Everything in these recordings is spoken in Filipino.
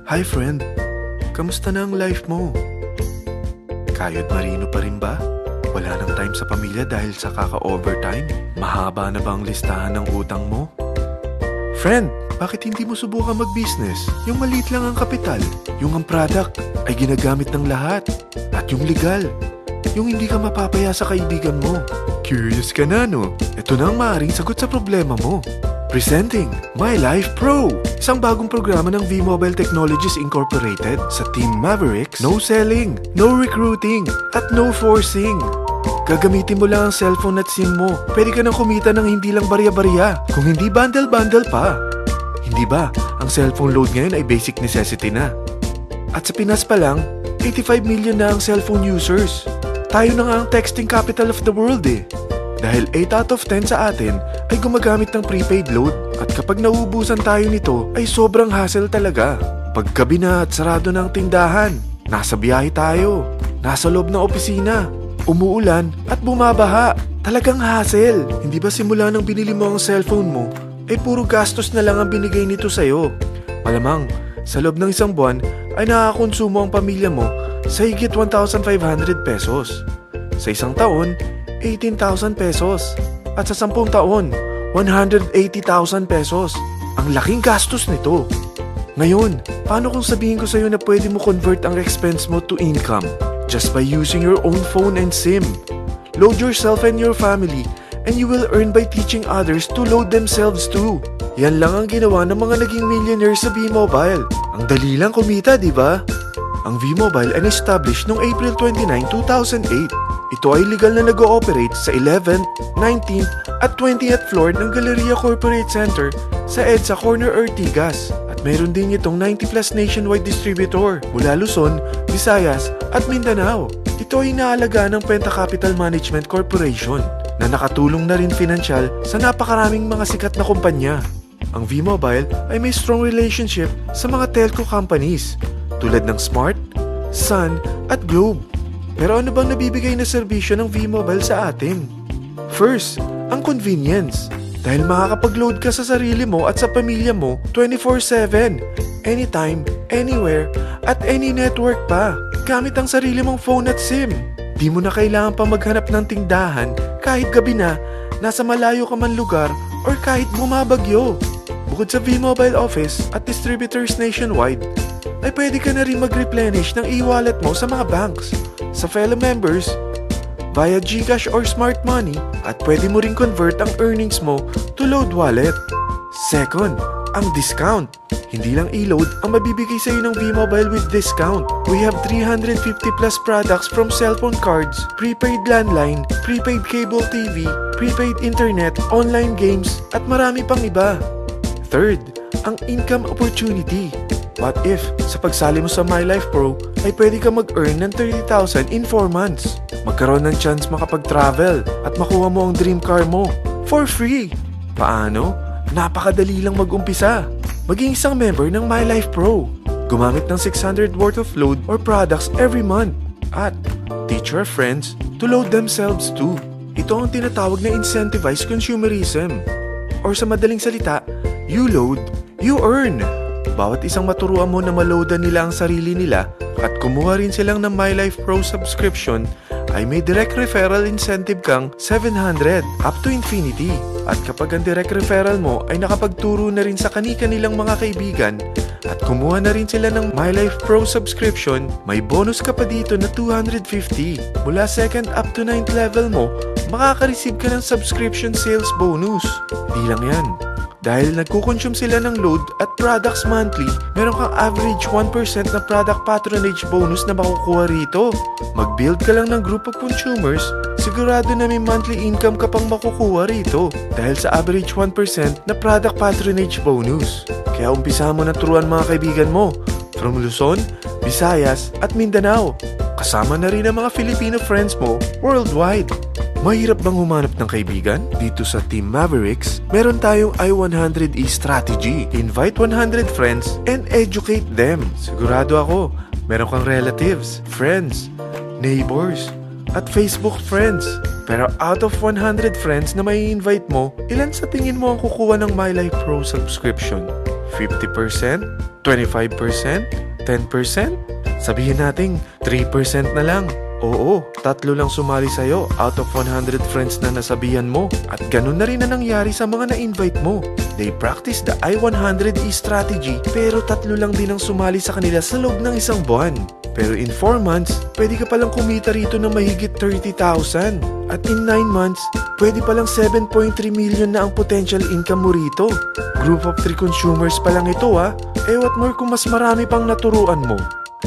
Hi friend, kamusta na ang life mo? Kayod marino pa rin ba? Wala nang time sa pamilya dahil sa kaka-overtime? Mahaba na ba ang listahan ng utang mo? Friend, bakit hindi mo subukan mag-business? Yung maliit lang ang kapital, yung ang product ay ginagamit ng lahat, at yung legal, yung hindi ka mapapaya sa kaibigan mo. Curious ka na, no? Ito na ang maaaring sagot sa problema mo. Presenting My Life Pro, isang bagong programa ng V-Mobile Technologies Incorporated sa Team Mavericks. No selling, no recruiting, at no forcing. Gagamitin mo lang ang cellphone at SIM mo. Pwede ka nang kumita ng hindi lang barya-barya, kung hindi bundle-bundle pa. Hindi ba, ang cellphone load ngayon ay basic necessity na. At sa Pinas pa lang, 85 million na ang cellphone users. Tayo na nga ang texting capital of the world eh. Dahil 8 out of 10 sa atin ay gumagamit ng prepaid load. At kapag nauubusan tayo nito ay sobrang hassle talaga. Paggabi na at sarado ng tindahan, nasa biyahe tayo, nasa loob ng opisina, umuulan at bumabaha. Talagang hassle. Hindi ba simula nang binili mo ang cellphone mo ay puro gastos na lang ang binigay nito sa'yo? Malamang sa loob ng isang buwan ay nakakakonsumo ang pamilya mo sa higit 1,500 pesos. Sa isang taon, 18,000 pesos. At sa 10 taon, 180,000 pesos. Ang laking gastos nito. Ngayon, paano kung sabihin ko sa'yo na pwede mo convert ang expense mo to income just by using your own phone and SIM? Load yourself and your family and you will earn by teaching others to load themselves too. Yan lang ang ginawa ng mga naging millionaires sa V-Mobile. Ang dali lang kumita, di ba? Ang V-Mobile ay established noong April 29, 2008. Ito ay legal na nag-ooperate sa 11th, 19th at 20th floor ng Galleria Corporate Center sa EDSA Corner Ortigas. At mayroon din itong 90 plus nationwide distributor mula Luzon, Visayas at Mindanao. Ito ay inaalagaan ng Penta Capital Management Corporation na nakatulong na rin pinansyal sa napakaraming mga sikat na kumpanya. Ang V-Mobile ay may strong relationship sa mga telco companies tulad ng Smart, Sun at Globe. Pero ano bang nabibigay na serbisyo ng V-Mobile sa atin? First, ang convenience. Dahil makakapag-load ka sa sarili mo at sa pamilya mo 24/7, anytime, anywhere, at any network pa. Gamit ang sarili mong phone at SIM. Di mo na kailangan pa maghanap ng tindahan kahit gabi na, nasa malayo ka man lugar, or kahit bumabagyo. Bukod sa V-Mobile office at distributors nationwide, ay pwede ka na rin mag-replenish ng e-wallet mo sa mga banks, sa fellow members, via GCash or Smart Money, at pwede mo rin convert ang earnings mo to load wallet. Second, ang discount. Hindi lang e-load ang mabibigay sa iyo ng V-Mobile with discount. We have 350 plus products from cellphone cards, prepaid landline, prepaid cable TV, prepaid internet, online games, at marami pang iba. Third, ang income opportunity. What if, sa pagsali mo sa My Life Pro, ay pwede ka mag-earn ng 30,000 in 4 months? Magkaroon ng chance makapag-travel at makuha mo ang dream car mo for free. Paano? Napakadali lang mag-umpisa. Maging isang member ng My Life Pro. Gumamit ng 600 worth of load or products every month. At teach your friends to load themselves too. Ito ang tinatawag na incentivized consumerism. Or sa madaling salita, you load, you earn. Bawat isang maturuan mo na maloadan nila ang sarili nila at kumuha rin silang ng My Life Pro subscription ay may direct referral incentive kang 700 up to infinity. At kapag ang direct referral mo ay nakapagturo na rin sa kani-kanilang mga kaibigan at kumuha na rin sila ng My Life Pro subscription, may bonus ka pa dito na 250. Mula 2nd up to 9th level mo, makaka-receive ka ng subscription sales bonus. Di lang yan. Dahil nagkukonsume sila ng load at products monthly, meron kang average 1% na product patronage bonus na makukuha rito. Mag-build ka lang ng group of consumers, sigurado na may monthly income ka pang makukuha rito dahil sa average 1% na product patronage bonus. Kaya umpisa mo na turuan mga kaibigan mo from Luzon, Visayas at Mindanao. Kasama na rin ang mga Filipino friends mo worldwide. Mahirap bang humanap ng kaibigan? Dito sa Team Mavericks, meron tayong I100E strategy. Invite 100 friends and educate them. Sigurado ako, meron kang relatives, friends, neighbors, at Facebook friends. Pero out of 100 friends na may invite mo, ilan sa tingin mo ang kukuha ng My Life Pro subscription? 50%? 25%? 10%? Sabihin natin 3% na lang. Oo, 3 lang sumali sa'yo out of 100 friends na nasabihan mo. At ganun na rin na nangyari sa mga na-invite mo. They practice the I-100E strategy pero 3 lang din ang sumali sa kanila sa loob ng isang buwan. Pero in 4 months, pwede ka palang kumita rito ng mahigit 30,000. At in 9 months, pwede palang 7.3 million na ang potential income mo rito. Group of 3 consumers pa lang ito what more kung mas marami pang naturuan mo.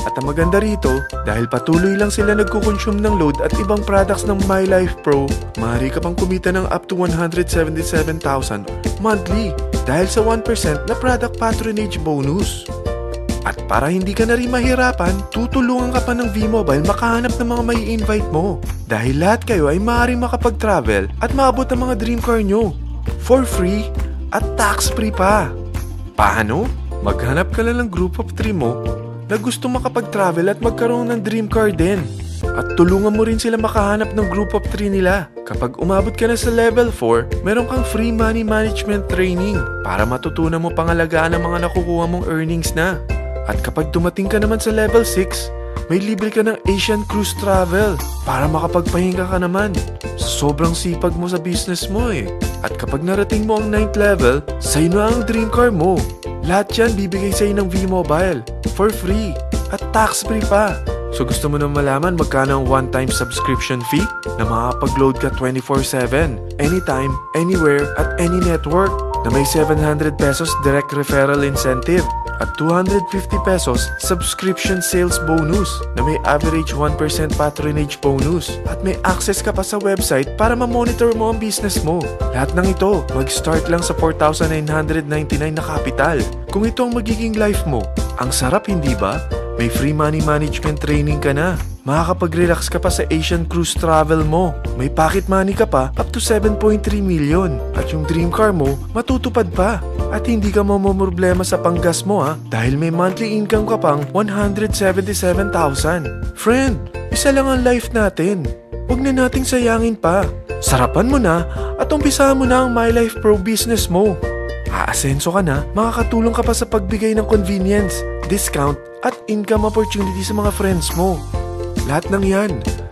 At ang maganda rito, dahil patuloy lang sila nagkukonsume ng load at ibang products ng MyLife Pro, maaari ka pang kumita ng up to 177,000 monthly dahil sa 1% na product patronage bonus. At para hindi ka na rin mahirapan, tutulungan ka pa ng V-Mobile makahanap ng mga may invite mo. Dahil lahat kayo ay maaaring makapag-travel at maabot ang mga dream car nyo for free at tax-free pa. Paano? Maghanap ka lang ng group of 3 mo na gusto makapag-travel at magkaroon ng dream car din. At tulungan mo rin sila makahanap ng group of 3 nila. Kapag umabot ka na sa level 4, meron kang free money management training para matutunan mo pangalagaan ang mga nakukuha mong earnings na. At kapag dumating ka naman sa level 6, may libre ka ng Asian Cruise Travel para makapagpahinga ka naman sa sobrang sipag mo sa business mo At kapag narating mo ang 9th level, sa'yo na ang dream car mo. Lahat yan bibigay sa'yo ng V-Mobile for free at tax-free pa. So gusto mo na malaman magkano ang one-time subscription fee na makakapag-load ka 24/7, anytime, anywhere, at any network na may 700 pesos direct referral incentive at 250 pesos subscription sales bonus na may average 1% patronage bonus at may access ka pa sa website para ma-monitor mo ang business mo. Lahat ng ito, mag-start lang sa 4,999 na capital. Kung ito ang magiging life mo, ang sarap hindi ba? May free money management training ka na. Makakapag-relax ka pa sa Asian Cruise Travel mo. May pocket money ka pa up to 7.3 million. At yung dream car mo, matutupad pa. At hindi ka mamomroblema sa panggas mo dahil may monthly income ka pang 177,000. Friend, isa lang ang life natin. Huwag na nating sayangin pa. Sarapan mo na at umpisahan mo na ang MyLife Pro business mo. Aasenso ka na, makakatulong ka pa sa pagbigay ng convenience, discount, at income opportunity sa mga friends mo. Lahat ng yan,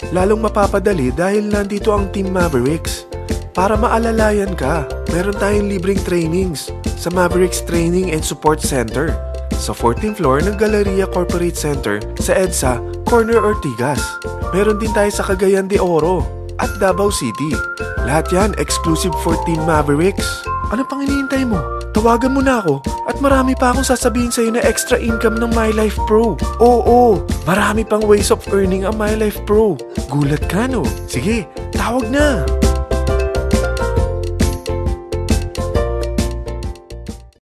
lalong mapapadali dahil nandito ang Team Mavericks. Para maalalayan ka, meron tayong libreng trainings sa Mavericks Training and Support Center sa 14th floor ng Galleria Corporate Center sa EDSA, Corner Ortigas. Meron din tayo sa Cagayan de Oro at Davao City. Lahat yan exclusive for Team Mavericks. Ano pang hinihintay mo? Tawagan mo na ako at marami pa akong sasabihin sa'yo na extra income ng MyLife Pro. Oo, marami pang ways of earning ang MyLife Pro. Gulat ka no? Sige, tawag na!